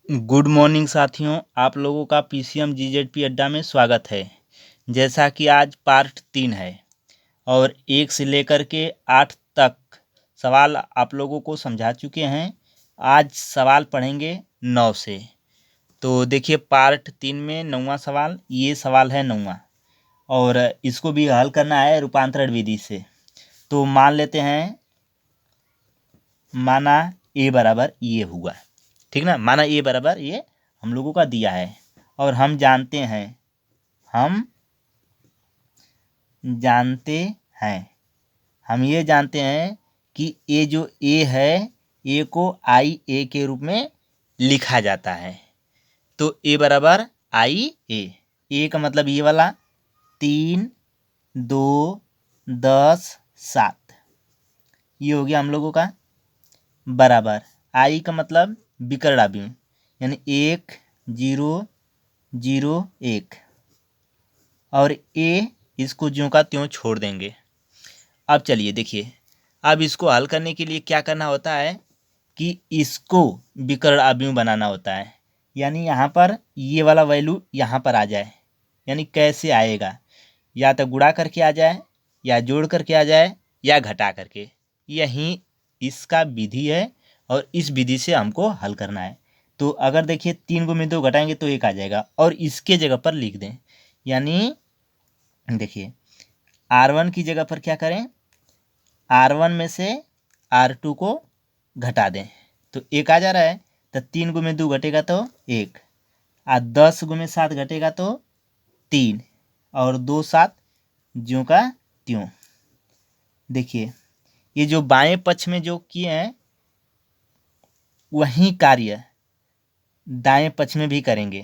Good morning साथियों, आप लोगों का पीसीएम जीजेडपी अड्डा में स्वागत है। जैसा कि आज पार्ट 3 है और 1 से लेकर के 8 तक सवाल आप लोगों को समझा चुके हैं। आज सवाल पढ़ेंगे 9 से। तो देखिए, पार्ट 3 में 9वां सवाल, ये सवाल है 9वां और इसको भी हल करना है रूपांतरण विधि से। तो मान लेते हैं, माना ए बराबर ये हुआ, ठीक ना। माना ए बराबर ये हम लोगों का दिया है और हम जानते हैं हम ये जानते हैं कि ए जो ए है, ए को आई ए के रूप में लिखा जाता है। तो ए बराबर आई ए का मतलब ये वाला 3, 2, 10, 7, ये हो गया हम लोगों का। बराबर आई का मतलब विकर्ण अवयव, यानी 1, 0, 0, 1 और ए इसको ज्यों का त्यों छोड़ देंगे। अब चलिए देखिए, अब इसको हल करने के लिए क्या करना होता है कि इसको विकर्ण अवयव बनाना होता है। यानी यहाँ पर ये वाला वैल्यू यहाँ पर आ जाए। यानी कैसे आएगा, या तो गुणा करके आ जाए, या जोड़ करके आ जाए, या घटा करके। यही इसका विधि है और इस विधि से हमको हल करना है। तो अगर देखिए 3 को में 2 घटाएंगे तो 1 आ जाएगा और इसके जगह पर लिख दें। यानी देखिए, R1 की जगह पर क्या करें, R1 में से R2 को घटा दें तो 1 आ जा रहा है। तो 3 को में 2 घटेगा तो 1, और 10 को में 7 घटेगा तो 3, और 2 7 ज्यों का त्यों। देखिए, ये जो बाएं पक्ष में जो किए हैं वही कार्य दाएं पक्ष में भी करेंगे।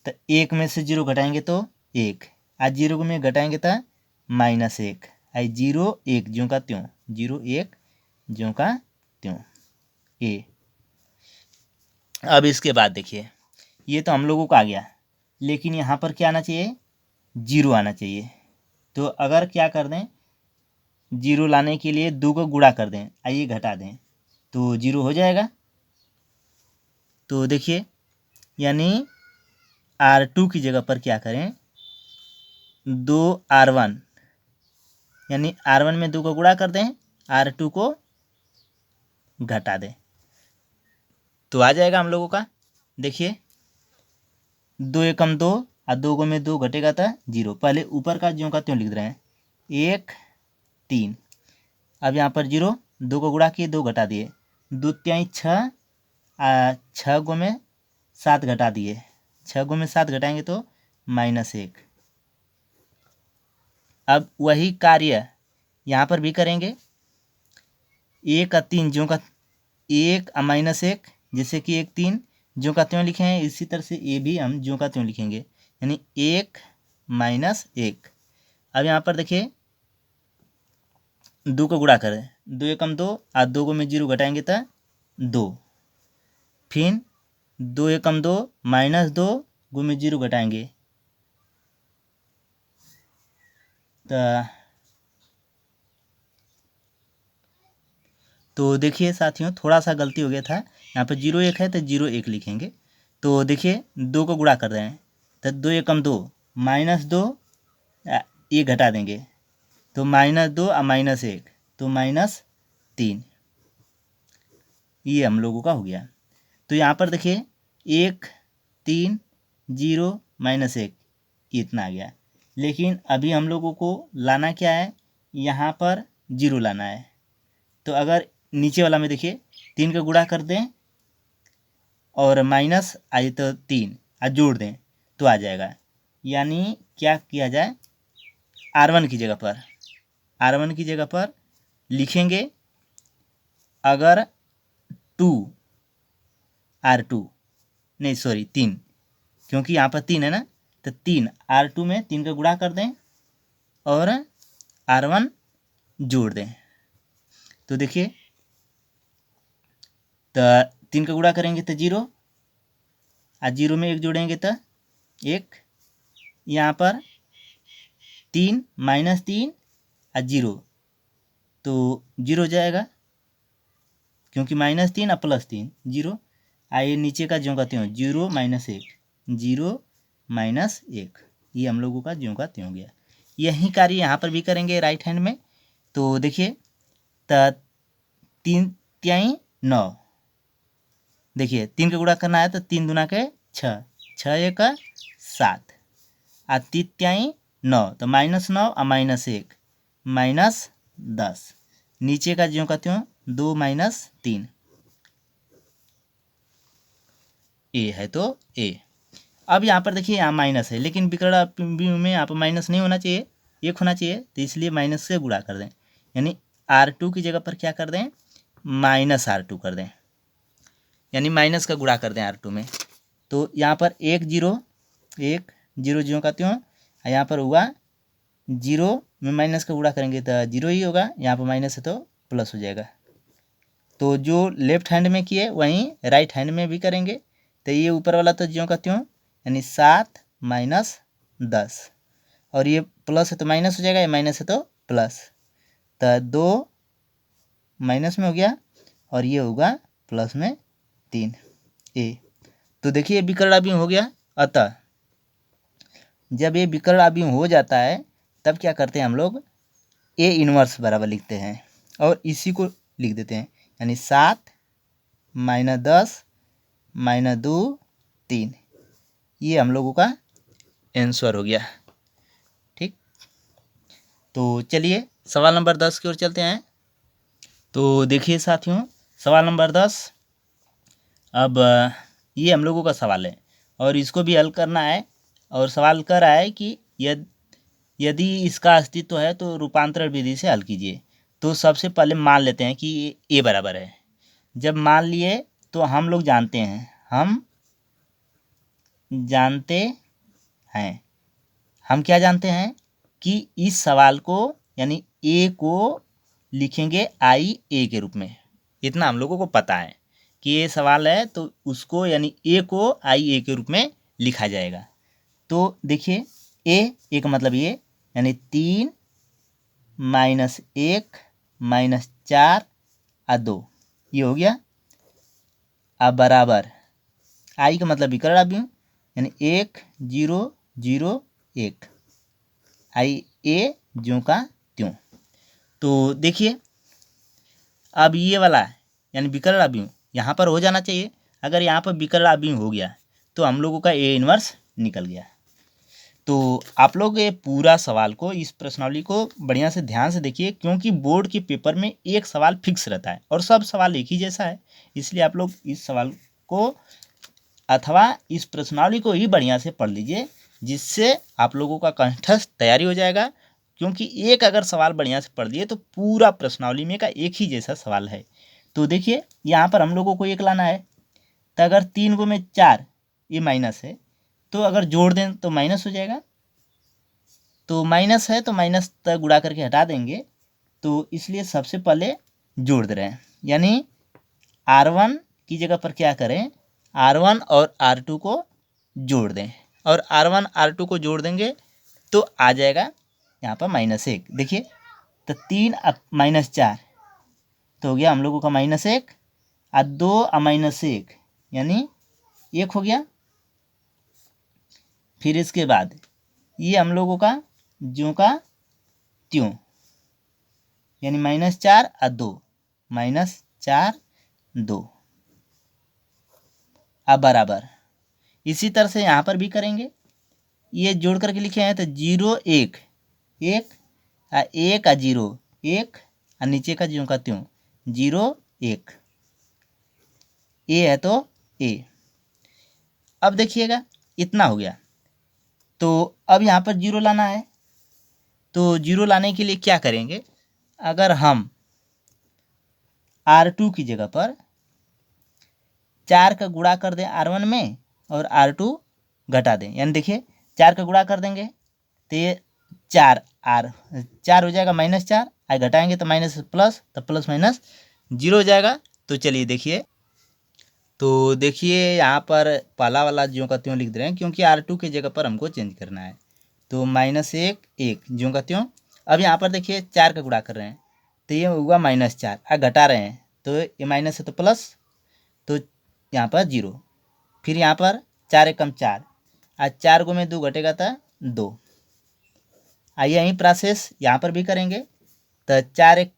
तो 1 में से 0 घटाएंगे तो 1, आज 0 को में घटाएंगे तो -1, आई 0 1 ज्यों का त्यों, 0 1 ज्यों का त्यों ए। अब इसके बाद देखिए, ये तो हम लोगों को आ गया, लेकिन यहाँ पर क्या आना चाहिए, 0 आना चाहिए। तो अगर क्या कर दें, 0 लाने के लिए 2 को गुणा कर दें, आइए घटा दें तो 0 हो जाएगा। तो देखिए, यानी R2 की जगह पर क्या करें, 2R1, यानी R1 में 2 को गुणा कर दें, R2 को घटा दें तो आ जाएगा हम लोगों का। देखिए, 2 एकम 2 और 2 को में 2 घटेगा था 0। पहले ऊपर का ज्यों का त्यों लिख रहे हैं, 1 3। अब यहाँ पर 0, 2 को गुणा किए, 2 घटा दिए, 2 3 6, 6 को में 7 घटा दिए, 6 को में 7 घटाएंगे तो -1। अब वही कार्य यहाँ पर भी करेंगे, 1 और 3 ज्यों का 1 और -1, जैसे कि 1 3 ज्यों का त्यों लिखे हैं, इसी तरह से ये भी हम ज्यों का त्यों लिखेंगे, यानी 1 -1। अब यहाँ पर देखिए, 2 को गुणा करें, 2 एकम 2 और 2 को में 0 घटाएंगे तो 2, फिर 2 एकम 2 -2 को में 0 घटाएंगे तो देखिए साथियों, थोड़ा सा गलती हो गया था, यहाँ पर 0 1 है तो 0 1 लिखेंगे। तो देखिए, 2 को गुणा कर रहे हैं तो 2 एकम 2 -2, ये घटा देंगे तो -2 और -1 तो -3, ये हम लोगों का हो गया। तो यहाँ पर देखिए, 1 3 0 -1, इतना आ गया। लेकिन अभी हम लोगों को लाना क्या है, यहाँ पर 0 लाना है। तो अगर नीचे वाला में देखिए 3 का गुणा कर दें और माइनस आए तो 3 और जोड़ दें तो आ जाएगा। यानी क्या किया जाए, R1 की जगह पर लिखेंगे, अगर 2R2 नहीं सॉरी 3, क्योंकि यहाँ पर 3 है ना, तो 3 R2 में 3 का गुणा कर दें और R1 जोड़ दें। तो देखिए, तो 3 का गुणा करेंगे तो 0, और 0 में 1 जोड़ेंगे तो 1, यहाँ पर 3 -3 और 0 तो 0 जाएगा, क्योंकि -3 और +3 0, आइए नीचे का ज्यों का त्यों 0 - 1, 0 - 1, ये हम लोगों का ज्यों का त्यों हो गया। यही कार्य यहाँ पर भी करेंगे राइट हैंड में। तो देखिए 3 तिहाई 9, देखिए 3 का गुणा करना है तो 3 दूना के 6, 6 एक 7, 3 तिहाई 9 तो -9 और -1 -10, नीचे का ज्यों का त्यों 2 - 3, ए है तो ए। अब यहाँ पर देखिए यहाँ माइनस है, लेकिन विकर्ण में यहाँ पर माइनस नहीं होना चाहिए, 1 होना चाहिए, तो इसलिए माइनस से गुणा कर दें, यानी R2 की जगह पर क्या कर दें -R2 कर दें, यानी माइनस का गुणा कर दें R2 में। तो यहाँ पर 1 0 ज्यों का त्यों, यहाँ पर हुआ 0 में माइनस का गुणा करेंगे तो 0 ही होगा, यहाँ पर माइनस है तो प्लस हो जाएगा। तो जो लेफ्ट हैंड में किए वहीं राइट हैंड में भी करेंगे। तो ये ऊपर वाला तो ज्यों का त्यों, यानी 7 - 10, और ये प्लस है तो माइनस हो जाएगा, ये माइनस है तो प्लस, तो 2 माइनस में हो गया और ये होगा प्लस में 3 ए। तो देखिए विकर्ण अभिन्न हो गया। अतः जब ये विकर्ण अभिन्न हो जाता है तब क्या करते हैं हम लोग ए इनवर्स बराबर लिखते हैं और इसी को लिख देते हैं, यानी 7 - 10 - 2 3, ये हम लोगों का आंसर हो गया। ठीक, तो चलिए सवाल नंबर 10 की ओर चलते हैं। तो देखिए साथियों सवाल नंबर 10, अब ये हम लोगों का सवाल है और इसको भी हल करना है। और सवाल कर रहा है कि यदि इसका अस्तित्व है तो रूपांतरण विधि से हल कीजिए। तो सबसे पहले मान लेते हैं कि ए बराबर है। जब मान लिए तो हम लोग जानते हैं, हम क्या जानते हैं कि इस सवाल को यानी ए को लिखेंगे आई ए के रूप में। इतना हम लोगों को पता है कि ये सवाल है तो उसको यानी ए को आई ए के रूप में लिखा जाएगा। तो देखिए ए का मतलब ये, यानी 3 - 1 - 4 और 2, ये हो गया। अब बराबर आई का मतलब विकर्ण अभिन्न, यानी 1 0 0 1, आई ए ज्यों का त्यों। तो देखिए अब ये वाला यानी विकर्ण अभिन्न यहाँ पर हो जाना चाहिए। अगर यहाँ पर विकर्ण अभिन्न हो गया तो हम लोगों का ए इनवर्स निकल गया। तो आप लोग ये पूरा सवाल को, इस प्रश्नावली को बढ़िया से ध्यान से देखिए, क्योंकि बोर्ड के पेपर में एक सवाल फिक्स रहता है और सब सवाल एक ही जैसा है। इसलिए आप लोग इस सवाल को अथवा इस प्रश्नावली को ही बढ़िया से पढ़ लीजिए, जिससे आप लोगों का कंठस्थ तैयारी हो जाएगा। क्योंकि एक अगर सवाल बढ़िया से पढ़ लिए तो पूरा प्रश्नावली में का एक ही जैसा सवाल है। तो देखिए यहाँ पर हम लोगों को 1 लाना है, तो अगर 3 को में 4 ये माइनस है, तो अगर जोड़ दें तो माइनस हो जाएगा। तो माइनस है तो माइनस तक गुणा करके हटा देंगे, तो इसलिए सबसे पहले जोड़ दे रहे हैं, यानी R1 की जगह पर क्या करें, R1 और R2 को जोड़ दें, और R1 R2 को जोड़ देंगे तो आ जाएगा यहाँ पर -1। देखिए तो 3 -4 तो हो गया हम लोगों का -1, और 2 -1 यानी 1 हो गया। फिर इसके बाद ये हम लोगों का ज्यों का त्यों, यानी -4 और 2, -4 2, अब बराबर इसी तरह से यहाँ पर भी करेंगे। ये जोड़ करके लिखे हैं तो 0 1 1 और 1 और 0 1, और नीचे का ज्यों का त्यों 0 1, ए है तो ए। अब देखिएगा इतना हो गया। तो अब यहाँ पर 0 लाना है, तो 0 लाने के लिए क्या करेंगे, अगर हम R2 की जगह पर 4 का गुणा कर दें R1 में और R2 घटा दें, यानी देखिए 4 का गुणा कर देंगे तो ये 4 हो जाएगा -4, और घटाएंगे तो माइनस प्लस, तो प्लस माइनस 0 हो जाएगा। तो चलिए देखिए, तो देखिए यहाँ पर पहला वाला ज्यों का त्यों लिख दे रहे हैं, क्योंकि R2 की जगह पर हमको चेंज करना है। तो -1 1 ज्यों का त्यों। अब यहाँ पर देखिए 4 का गुणा कर रहे हैं तो ये हुआ -4, और घटा रहे हैं तो ये माइनस है तो प्लस, तो यहाँ पर 0, फिर यहाँ पर 4 एकम 4, आज 4 को में 2 घटेगा था 2। आइए यही प्रोसेस यहाँ पर भी करेंगे। तो 4 एक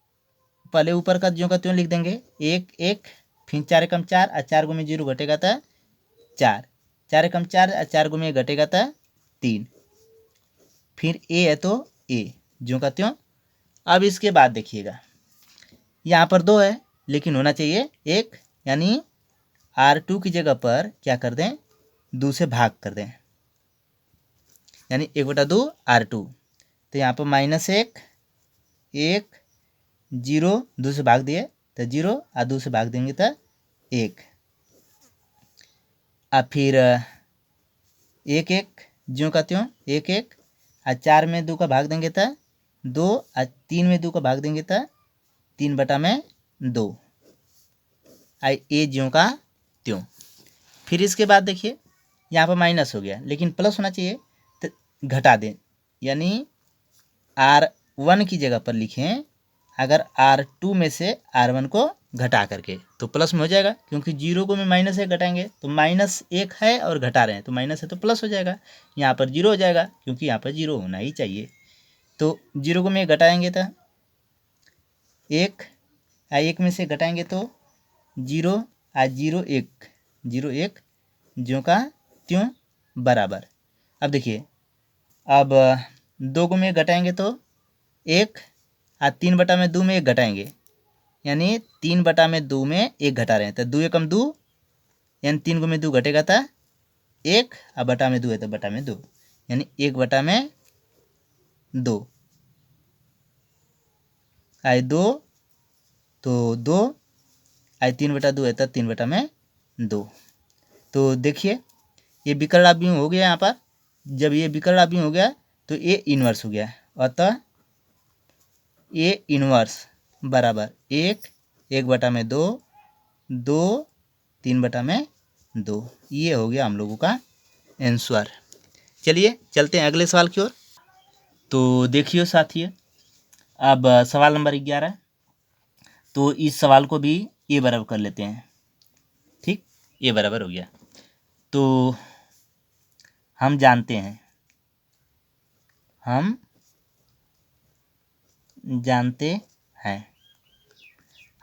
पहले ऊपर का ज्यों का त्यों लिख देंगे 1 1, फिर 4 एकम 4 और 4 को में 0 घटेगा था 4, 4 एकम 4 और 4 को में घटेगा था 3, फिर ए है तो ए ज्यों का त्यों। अब इसके बाद देखिएगा यहाँ पर 2 है लेकिन होना चाहिए 1, यानी R2 की जगह पर क्या कर दें 2 से भाग कर दें, यानी 1/2 R2। तो यहाँ पर -1 1 0 2 से भाग दिए तो 0 और 2 से भाग देंगे तो 1, और फिर 1 1 ज्यों का त्यों 1 1, और 4 में 2 का भाग देंगे तो 2, और 3 में 2 का भाग देंगे तो 3/2, आई ए ज्यों का त्यों। फिर इसके बाद देखिए यहाँ पर माइनस हो गया लेकिन प्लस होना चाहिए तो घटा दें, यानी R1 की जगह पर लिखें अगर R2 में से R1 को घटा करके तो प्लस में हो जाएगा, क्योंकि 0 को में -1 घटाएंगे तो -1 है और घटा रहे हैं तो माइनस है तो प्लस हो जाएगा, यहाँ पर 0 हो जाएगा क्योंकि यहाँ पर 0 होना ही चाहिए। तो 0 को में घटाएंगे तो 1, 1 में से घटाएंगे तो 0, 0 1 0 1 ज्यों का त्यों बराबर। अब देखिए अब 2 को में घटाएंगे तो 1, और 3/2 में 1 घटाएंगे, यानी 3/2 में 1 घटा रहे हैं तो 2 एकम 2, यानी 3 को में 2 घटेगा था 1, और बटा में 2 है तो बटा में 2, यानी 1/2 आए 2 तो 2, आए 3/2 है तो 3/2। तो देखिए ये विकर्ण अवयव हो गया यहाँ पर। जब ये विकर्ण अवयव हो गया तो ए इन्वर्स हो गया, अतः ए इन्वर्स बराबर 1 1/2 2 3/2। ये हो गया हम लोगों का आंसर। चलिए चलते हैं अगले सवाल की ओर। तो देखिए साथियों अब सवाल नंबर 11, तो इस सवाल को भी ए बराबर कर लेते हैं। ठीक, ए बराबर हो गया। तो हम जानते हैं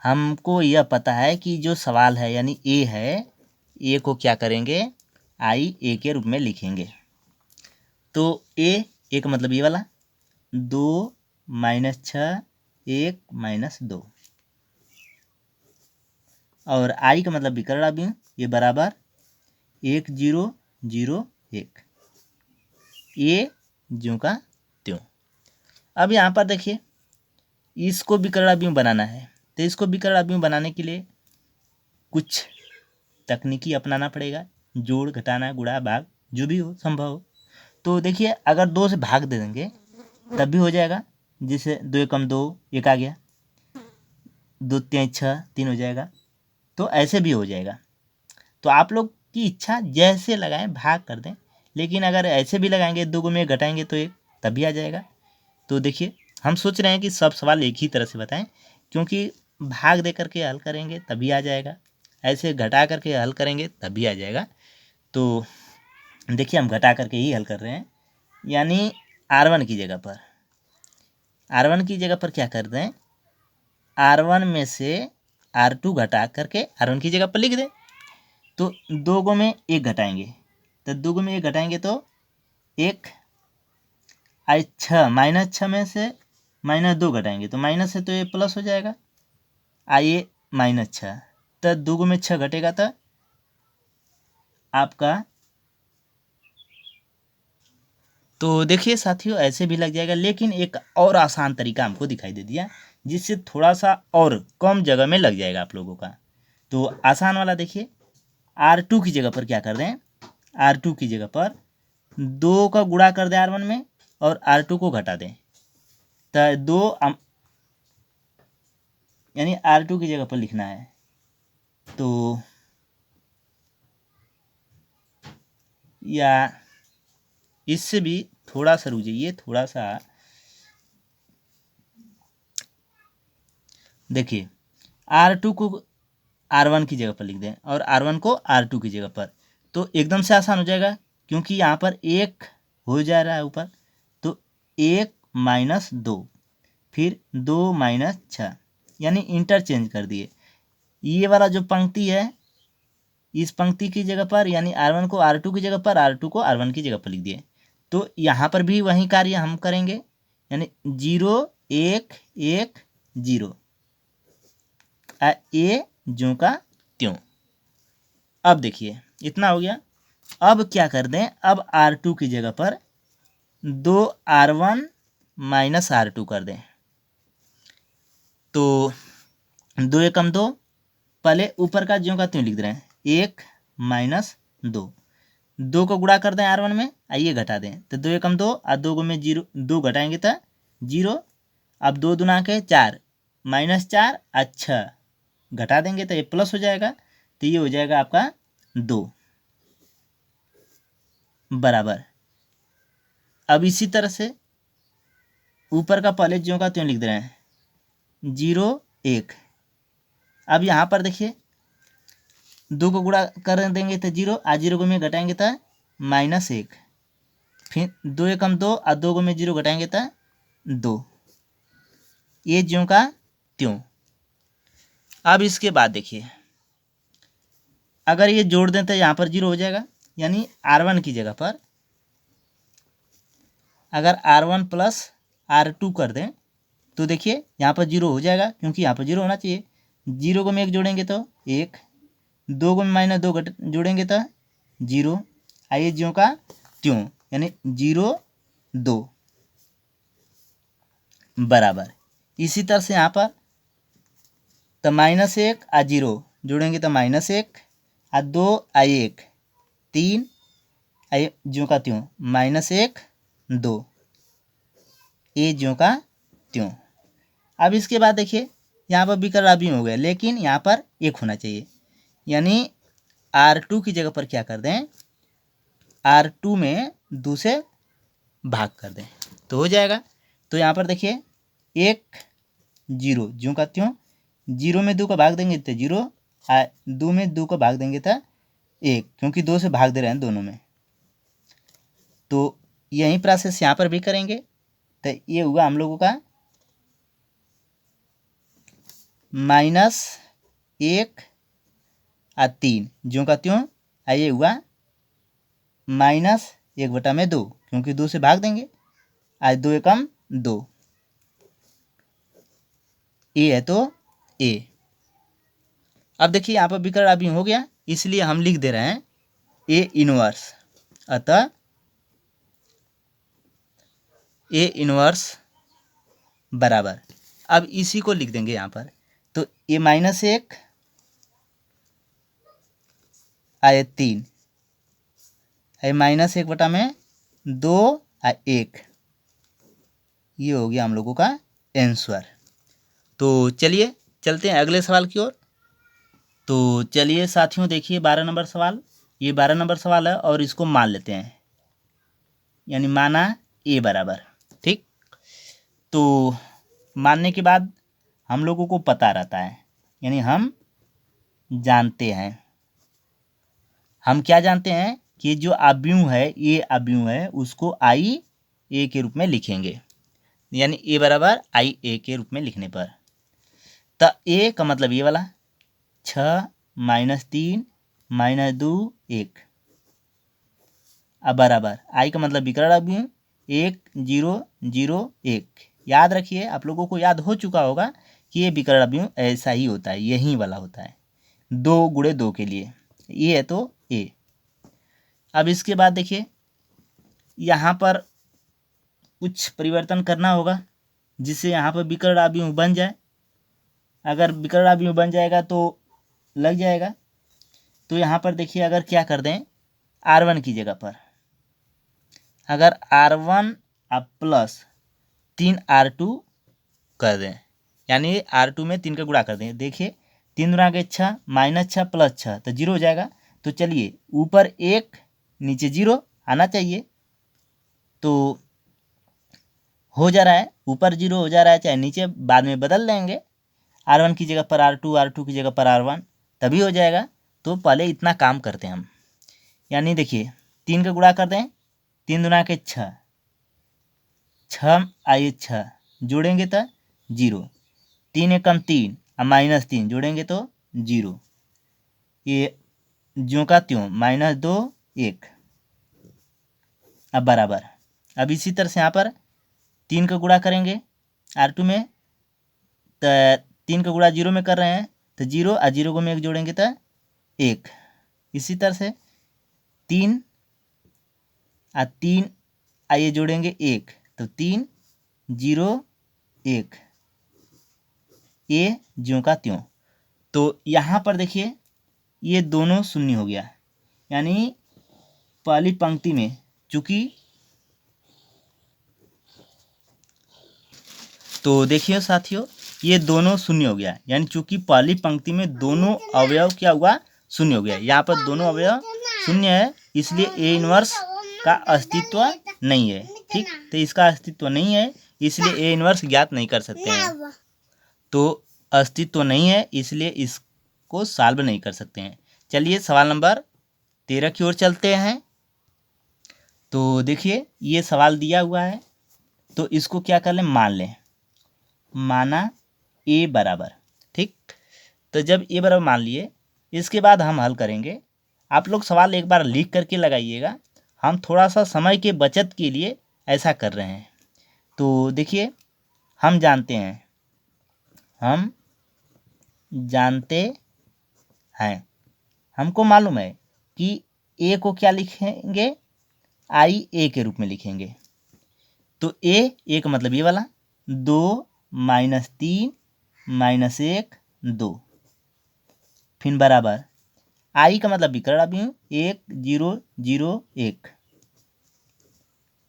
हमको यह पता है कि जो सवाल है यानी ए है, ए को क्या करेंगे आई ए के रूप में लिखेंगे। तो ए का मतलब ये वाला 2 -6 1 -2, और आई का मतलब विकर्ण अवयव ये बराबर 1 0 0 1, ये ज्यों का त्यों। अब यहाँ पर देखिए इसको विकर्ण अवयव बनाना है, तो इसको विकर्ण अवयव बनाने के लिए कुछ तकनीकी अपनाना पड़ेगा, जोड़ घटाना गुणा भाग जो भी हो संभव हो। तो देखिए अगर 2 से भाग दे देंगे तब भी हो जाएगा, जैसे 2 एकम 2 1 आ गया, 2 3 6 3 हो जाएगा, तो ऐसे भी हो जाएगा। तो आप लोग की इच्छा जैसे लगाएं भाग कर दें, लेकिन अगर ऐसे भी लगाएंगे 2 को में घटाएंगे तो 1 तब भी आ जाएगा। तो देखिए हम सोच रहे हैं कि सब सवाल एक ही तरह से बताएं, क्योंकि भाग दे करके हल करेंगे तभी आ जाएगा, ऐसे घटा करके हल करेंगे तभी आ जाएगा। तो देखिए हम घटा करके ही हल कर रहे हैं, यानी R1 की जगह पर क्या कर दें R1 में से R2 घटा करके R1 की जगह पर लिख दें। तो 2 को में 1 घटाएंगे तो 2 को में 1 घटाएंगे तो 1, आई 6 -6 में से -2 घटाएंगे तो माइनस है तो ये प्लस हो जाएगा, आइए -6 तो 2 को में 6 घटेगा तो आपका। तो देखिए साथियों ऐसे भी लग जाएगा, लेकिन एक और आसान तरीका हमको दिखाई दे दिया जिससे थोड़ा सा और कम जगह में लग जाएगा आप लोगों का। तो आसान वाला देखिए R2 की जगह पर क्या कर दें, R2 की जगह पर 2 का गुणा कर दें R1 में और R2 को घटा दें, तो 2 यानी R2 की जगह पर लिखना है। तो या इससे भी थोड़ा सा रुक जाइए, थोड़ा सा देखिए R2 को R1 की जगह पर लिख दें और R1 को R2 की जगह पर, तो एकदम से आसान हो जाएगा क्योंकि यहाँ पर 1 हो जा रहा है ऊपर, तो 1 माइनस 2, फिर 2 माइनस 6, यानी इंटरचेंज कर दिए। ये वाला जो पंक्ति है इस पंक्ति की जगह पर यानी R1 को R2 की जगह पर, R2 को R1 की जगह पर लिख दिए। तो यहाँ पर भी वही कार्य हम करेंगे, यानी 0 1 1 0, ए ज्यों का त्यों। अब देखिए इतना हो गया। अब क्या कर दें, अब R2 की जगह पर 2R1 माइनस R2 कर दें। तो 2 एकम 2, पहले ऊपर का ज्यों का त्यों लिख रहे हैं, 1 माइनस 2, 2 को गुणा कर दें R1 में, आइए घटा दें, तो 2 एकम 2 और 2 में 0, 2 घटाएंगे तो 0। अब 2 दूना के 4, माइनस 4 अच्छा घटा देंगे तो ये प्लस हो जाएगा, तो ये हो जाएगा आपका 2 बराबर। अब इसी तरह से ऊपर का पहले ज्यों का त्यों लिख दे रहे हैं, 0 1। अब यहाँ पर देखिए 2 को गुणा कर देंगे तो 0, आ 0 को में घटाएंगे तो माइनस 1, फिर 2 एकम 2 और 2 को में 0 घटाएंगे तो 2, ये ज्यों का त्यों। अब इसके बाद देखिए अगर ये जोड़ दें तो यहाँ पर 0 हो जाएगा, यानी R1 की जगह पर अगर R1 प्लस R2 कर दें तो देखिए यहाँ पर 0 हो जाएगा क्योंकि यहाँ पर 0 होना चाहिए। 0 को में 1 जोड़ेंगे तो 1, 2 को में माइनस 2 जोड़ेंगे तो 0, आइए ज्यों का त्यों, यानी 0 2 बराबर। इसी तरह से यहाँ पर तो माइनस 1 और 0 जोड़ेंगे तो माइनस 1 और 2 और 1 3, आइए ज्यों का त्यों, माइनस 1 2, ये ज्यों का त्यों। अब इसके बाद देखिए यहाँ पर विकर्ण अभिन्न हो गया, लेकिन यहाँ पर 1 होना चाहिए, यानी R2 की जगह पर क्या कर दें, R2 में 2 से भाग कर दें तो हो जाएगा। तो यहाँ पर देखिए 1 0 ज्यों का त्यों, 0 में 2 को भाग देंगे तो 0, 2 में 2 को भाग देंगे तो 1, क्योंकि 2 से भाग दे रहे हैं दोनों में। तो यही प्रोसेस यहाँ पर भी करेंगे, तो ये हुआ हम लोगों का माइनस 1 और 3 ज्यों का त्यों, ये हुआ माइनस 1/2, क्योंकि 2 से भाग देंगे, आज 2 एकम 2, ए है तो ए। अब देखिए यहाँ पर विकर्ण अभिन्न हो गया, इसलिए हम लिख दे रहे हैं ए इनवर्स, अतः ए इनवर्स बराबर। अब इसी को लिख देंगे यहाँ पर, तो ए माइनस 1 आए 3, आए माइनस 1/2 आ 1, ये हो गया हम लोगों का आंसर। तो चलिए चलते हैं अगले सवाल की ओर। तो चलिए साथियों देखिए 12 नंबर सवाल, ये 12 नंबर सवाल है और इसको मान लेते हैं, यानी माना ए बराबर, ठीक। तो मानने के बाद हम लोगों को पता रहता है, यानी हम जानते हैं, हम क्या जानते हैं कि जो अव्यूह है, ये अव्यूह है, उसको आई ए के रूप में लिखेंगे, यानी ए बराबर आई ए के रूप में लिखने पर। तो ए का मतलब ये वाला 6 माइनस 3 माइनस 2 1, अब बराबर आई का मतलब विकर्ण अव्यूह 1 0 0 1। याद रखिए, आप लोगों को याद हो चुका होगा कि ये विकर्ण अव्यूह ऐसा ही होता है, यही वाला होता है, 2 गुणे 2 के लिए, ये है तो ए। अब इसके बाद देखिए यहाँ पर कुछ परिवर्तन करना होगा जिससे यहाँ पर विकर्ण अव्यूह बन जाए। अगर विकर्ण अव्यूह बन जाएगा तो लग जाएगा। तो यहाँ पर देखिए अगर क्या कर दें, R1 की जगह पर अगर R1 प्लस 3R2 कर दें, यानी R2 में 3 का गुणा कर दें, देखिए 3 गुणा के 6 माइनस 6 प्लस 6 तो 0 हो जाएगा। तो चलिए ऊपर 1 नीचे 0 आना चाहिए, तो हो जा रहा है, ऊपर 0 हो जा रहा है, चाहे नीचे बाद में बदल देंगे, R1 की जगह पर R2, R2 की जगह पर R1, तभी हो जाएगा। तो पहले इतना काम करते हैं हम, यानी देखिए 3 का गुणा कर दें, 3 दूना के 6, 6 आइए 6 जोड़ेंगे तो 0, 3 एकम 3 और -3 जोड़ेंगे तो 0, ये ज्यों का त्यों -2 1। अब बराबर, अब इसी तरह से यहाँ पर 3 का गुणा करेंगे R2 में, तो 3 का गुणा 0 में कर रहे हैं तो 0 और 0 को में 1 जोड़ेंगे तो 1। इसी तरह से 3 और 3 आइए जोड़ेंगे 1 तो 3 0 1, ये ज्यों का त्यों। तो यहाँ पर देखिए ये दोनों शून्य हो गया, यानी पहली पंक्ति में चूंकि, तो देखिए साथियों ये दोनों शून्य हो गया, यानी चूंकि पहली पंक्ति में दोनों अवयव क्या हुआ, शून्य हो गया। यहाँ पर दोनों अवयव शून्य है, इसलिए ए इनवर्स का अस्तित्व नहीं है। ठीक, तो इसका अस्तित्व नहीं है, इसलिए ए इनवर्स ज्ञात नहीं कर सकते हैं। तो अस्तित्व नहीं है, इसलिए इसको सॉल्व नहीं कर सकते हैं। चलिए सवाल नंबर 13 की ओर चलते हैं। तो देखिए ये सवाल दिया हुआ है, तो इसको क्या कर लें, मान लें, माना ए बराबर। ठीक, तो जब ए बराबर मान लिए, इसके बाद हम हल करेंगे। आप लोग सवाल एक बार लिख करके लगाइएगा, हम थोड़ा सा समय के बचत के लिए ऐसा कर रहे हैं। तो देखिए हम जानते हैं, हमको मालूम है कि ए को क्या लिखेंगे, आई ए के रूप में लिखेंगे। तो ए का मतलब ये वाला 2 -3 -1 2, फिर बराबर आई का मतलब विकर्ण अभिव्यंजक 1 0 0 1,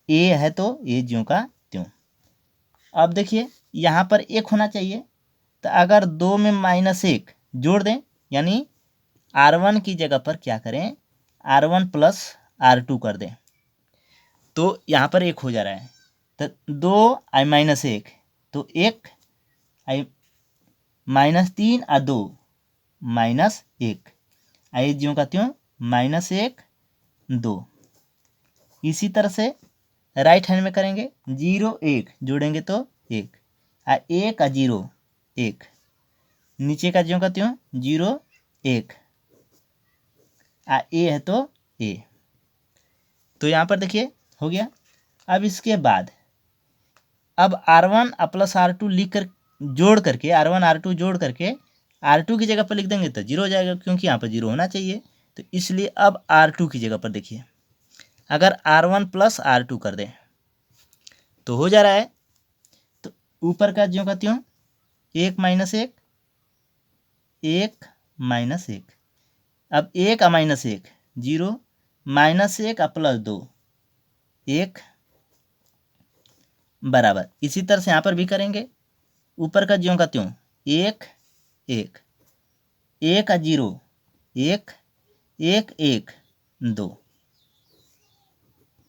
ए है तो ए ज्यों का त्यों। अब देखिए यहाँ पर 1 होना चाहिए, तो अगर 2 में -1 जोड़ दें, यानी R1 की जगह पर क्या करें, R1 + R2 कर दें, तो यहाँ पर 1 हो जा रहा है। तो 2 i -1 तो 1 i -3 और 2 -1, आई ज्यों का त्यों -1 2। इसी तरह से राइट हैंड में करेंगे, 0 1 जोड़ेंगे तो 1, 1 और 0 1, नीचे का ज्यों का त्यों 0 1, ए है तो ए। तो यहाँ पर देखिए हो गया। अब इसके बाद अब R1 + R2 लिख कर जोड़ करके, R1 R2 जोड़ करके R2 की जगह पर लिख देंगे तो 0 हो जाएगा, क्योंकि यहाँ पर 0 होना चाहिए। तो इसलिए अब R2 की जगह पर देखिए, अगर R1 + R2 कर दें तो हो जा रहा है। तो ऊपर का ज्यों का त्यों 1 -1 1 -1, अब 1 और -1 0, -1 और +2 1 बराबर। इसी तरह से यहाँ पर भी करेंगे, ऊपर का ज्यों का त्यों 1 1 1 और 0 1 1 1 2,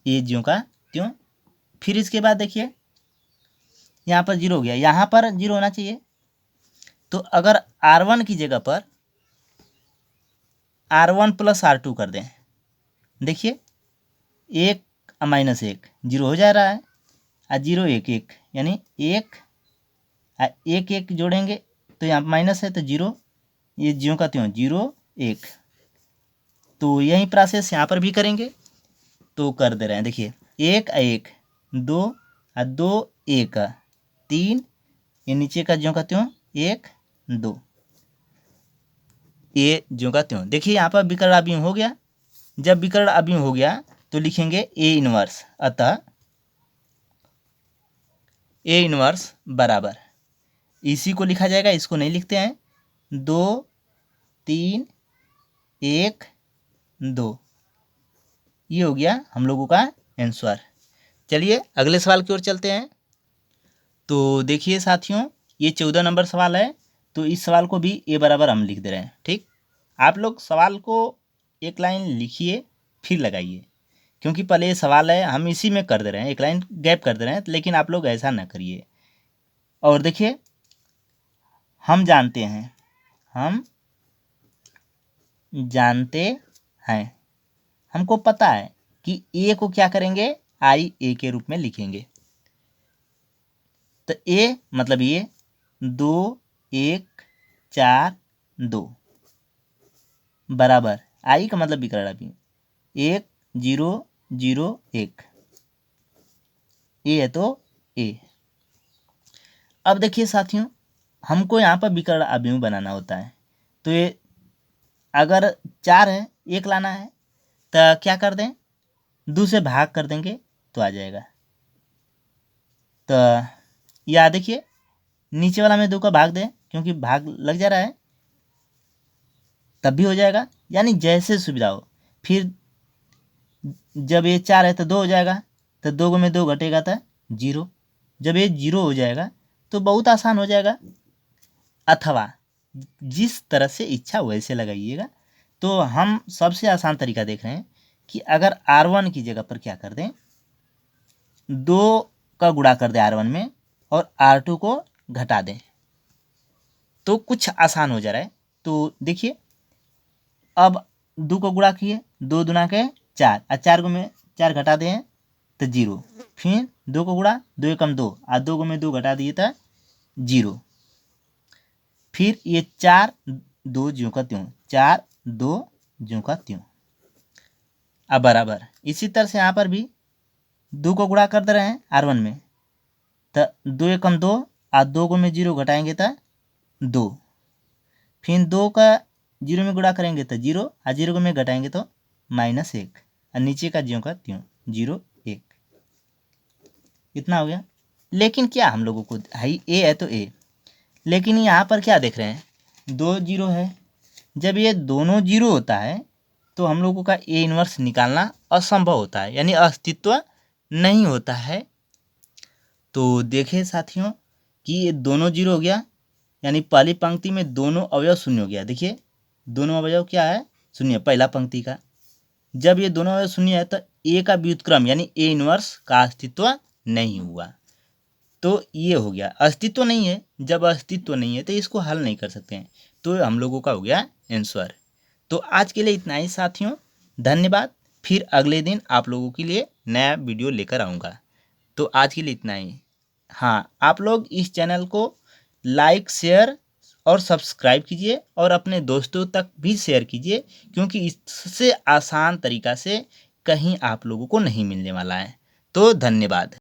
ये ज्यों का त्यों। फिर इसके बाद देखिए यहाँ पर 0 हो गया, यहाँ पर 0 होना चाहिए। तो अगर R1 की जगह पर R1 + R2 कर दें, देखिए 1 और -1 0 हो जा रहा है, और 0 1 1, यानी 1 1 1 जोड़ेंगे तो यहाँ माइनस है तो 0, ये ज्यों का त्यों 0 1। तो यही प्रोसेस यहाँ पर भी करेंगे, तो कर दे रहे हैं। देखिए 1 1 2 और 2 1 3, ये नीचे का ज्यों का त्यों 1 2, ये ज्यों का त्यों। देखिए यहाँ पर विकर्ण अभिव्यंजक हो गया। जब विकर्ण अभिव्यंजक हो गया तो लिखेंगे ए इनवर्स, अतः ए इनवर्स बराबर, इसी को लिखा जाएगा, इसको नहीं लिखते हैं, 2 3 1 2, ये हो गया हम लोगों का आंसर। चलिए अगले सवाल की ओर चलते हैं। तो देखिए साथियों, ये 14 नंबर सवाल है, तो इस सवाल को भी ए बराबर हम लिख दे रहे हैं। ठीक, आप लोग सवाल को एक लाइन लिखिए फिर लगाइए, क्योंकि पहले ये सवाल है, हम इसी में कर दे रहे हैं, एक लाइन गैप कर दे रहे हैं, लेकिन आप लोग ऐसा ना करिए। और देखिए हम जानते हैं जानते हैं, हमको पता है कि ए को क्या करेंगे, आई ए के रूप में लिखेंगे। तो ए मतलब ये 2 1 4 2 बराबर आई का मतलब बिकड़ा भी 1 0 0 1 ए है तो ए। अब देखिए साथियों, हमको यहाँ पर विकर्ण अभिमु बनाना होता है। तो ये अगर 4 है, 1 लाना है तो क्या कर दें, 2 से भाग कर देंगे तो आ जाएगा। तो या देखिए नीचे वाला में 2 का भाग दें, क्योंकि भाग लग जा रहा है तब भी हो जाएगा, यानी जैसे सुविधा हो। फिर जब ये 4 है तो 2 हो जाएगा, तो 2 में 2 घटेगा तो 0। जब ये 0 हो जाएगा तो बहुत आसान हो जाएगा। अथवा जिस तरह से इच्छा वैसे लगाइएगा। तो हम सबसे आसान तरीका देख रहे हैं कि अगर R1 की जगह पर क्या कर दें, 2 का गुणा कर दें R1 में और R2 को घटा दें, तो कुछ आसान हो जा रहा है। तो देखिए अब 2 को गुणा किए, 2 दूना के 4 और 4 को में 4 घटा दें तो 0। फिर 2 को गुणा, 2 एकम 2 और 2 को में 2 घटा दिए तो 0। फिर ये 4 2 ज्यों का त्यों, 4 2 ज्यों का त्यों। अब बराबर इसी तरह से यहाँ पर भी 2 को गुणा कर दे रहे हैं R1 में, तो 2 एकम 2 और 2 को में 0 घटाएंगे तो 2। फिर 2 का 0 में गुणा करेंगे तो 0 और 0 को में घटाएंगे तो -1 और नीचे का ज्यों का त्यों 0 1। इतना हो गया। लेकिन क्या हम लोगों को हाई ए है तो ए, लेकिन यहाँ पर क्या देख रहे हैं, 2 0 है। जब ये दोनों 0 होता है तो हम लोगों का ए इनवर्स निकालना असंभव होता है, यानी अस्तित्व नहीं होता है। तो देखिए साथियों कि ये दोनों 0 हो गया, यानी पहली पंक्ति में दोनों अवयव शून्य हो गया। देखिए दोनों अवयव क्या है, शून्य, पहला पंक्ति का। जब ये दोनों अवयव शून्य है तो ए का व्युत्क्रम यानी ए इनवर्स का अस्तित्व नहीं हुआ। तो ये हो गया, अस्तित्व नहीं है। जब अस्तित्व नहीं है तो इसको हल नहीं कर सकते हैं, तो हम लोगों का हो गया आंसर। तो आज के लिए इतना ही साथियों, धन्यवाद। फिर अगले दिन आप लोगों के लिए नया वीडियो लेकर आऊँगा। तो आज के लिए इतना ही। हाँ, आप लोग इस चैनल को लाइक शेयर और सब्सक्राइब कीजिए और अपने दोस्तों तक भी शेयर कीजिए, क्योंकि इससे आसान तरीका से कहीं आप लोगों को नहीं मिलने वाला है। तो धन्यवाद।